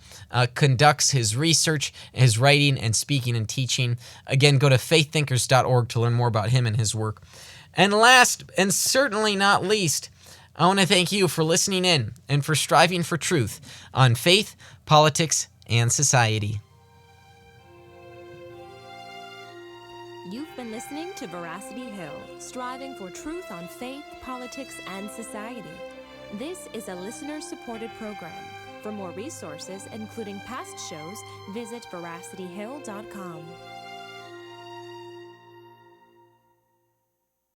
conducts his research, his writing, and speaking and teaching. Again, go to faiththinkers.org to learn more about him and his work. And last, and certainly not least, I want to thank you for listening in and for striving for truth on faith, politics, and society. You've been listening to Veracity Hill, striving for truth on faith, politics, and society. This is a listener-supported program. For more resources, including past shows, visit veracityhill.com.